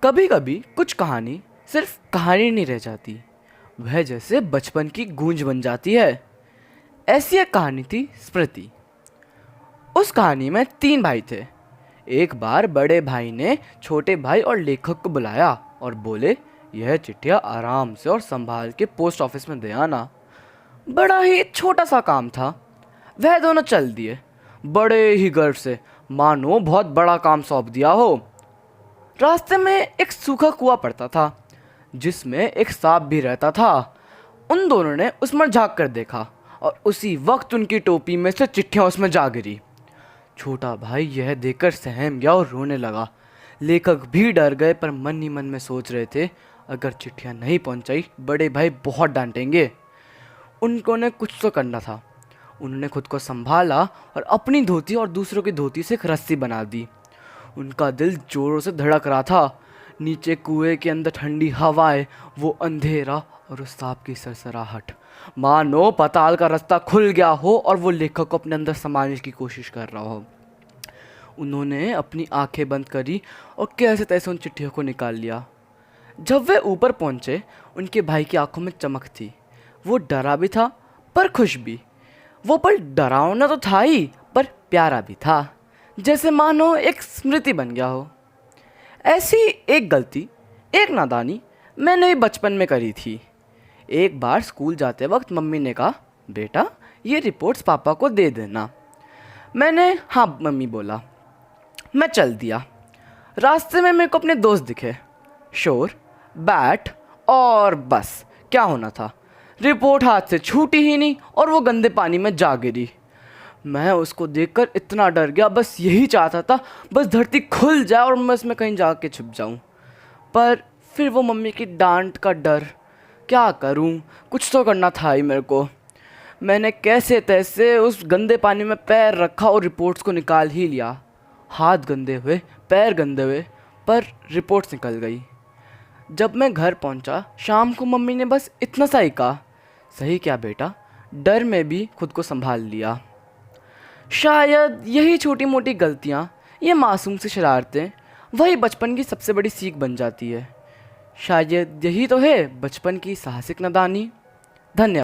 कभी कभी कुछ कहानी सिर्फ कहानी नहीं रह जाती, वह जैसे बचपन की गूंज बन जाती है। ऐसी एक कहानी थी स्मृति। उस कहानी में तीन भाई थे। एक बार बड़े भाई ने छोटे भाई और लेखक को बुलाया और बोले, यह चिट्ठियाँ आराम से और संभाल के पोस्ट ऑफिस में दे आना। बड़ा ही छोटा सा काम था। वह दोनों चल दिए, बड़े ही गर्व से, मानो बहुत बड़ा काम सौंप दिया हो। रास्ते में एक सूखा कुआं पड़ता था जिसमें एक सांप भी रहता था। उन दोनों ने उसमें झांक कर देखा और उसी वक्त उनकी टोपी में से चिट्ठियां उसमें जा गिरी। छोटा भाई यह देखकर सहम गया और रोने लगा। लेखक भी डर गए, पर मन ही मन में सोच रहे थे, अगर चिट्ठियां नहीं पहुंचाई बड़े भाई बहुत डांटेंगे। उनको ने कुछ तो करना था। उन्होंने खुद को संभाला और अपनी धोती और दूसरों की धोती से एक रस्सी बना दी। उनका दिल जोरों से धड़क रहा था। नीचे कुएं के अंदर ठंडी हवाएं, वो अंधेरा और उस सांप की सरसराहट, मानो पाताल का रास्ता खुल गया हो और वो लेखक को अपने अंदर समाने की कोशिश कर रहा हो। उन्होंने अपनी आंखें बंद करी और कैसे तैसे उन चिट्ठियों को निकाल लिया। जब वे ऊपर पहुंचे, उनके भाई की आंखों में चमक थी। वो डरा भी था पर खुश भी। वो पल डरावना तो था ही, पर प्यारा भी था, जैसे मानो एक स्मृति बन गया हो। ऐसी एक गलती, एक नादानी मैंने भी बचपन में करी थी। एक बार स्कूल जाते वक्त मम्मी ने कहा, बेटा ये रिपोर्ट्स पापा को दे देना। मैंने हाँ मम्मी बोला। मैं चल दिया। रास्ते में मेरे को अपने दोस्त दिखे, शोर, बैट, और बस क्या होना था, रिपोर्ट हाथ से छूटी ही नहीं और वो गंदे पानी में जा गिरी। मैं उसको देखकर इतना डर गया, बस यही चाहता था, बस धरती खुल जाए और मैं उसमें कहीं जाके छुप जाऊं। पर फिर वो मम्मी की डांट का डर, क्या करूं, कुछ तो करना था ही मेरे को। मैंने कैसे तैसे उस गंदे पानी में पैर रखा और रिपोर्ट्स को निकाल ही लिया। हाथ गंदे हुए, पैर गंदे हुए, पर रिपोर्ट्स निकल गई। जब मैं घर पहुंचा शाम को, मम्मी ने बस इतना सा ही कहा, सही क्या बेटा, डर में भी खुद को संभाल लिया। शायद यही छोटी मोटी गलतियाँ, ये मासूम सी शरारतें, वही बचपन की सबसे बड़ी सीख बन जाती है। शायद यही तो है बचपन की साहसिक नादानी। धन्यवाद।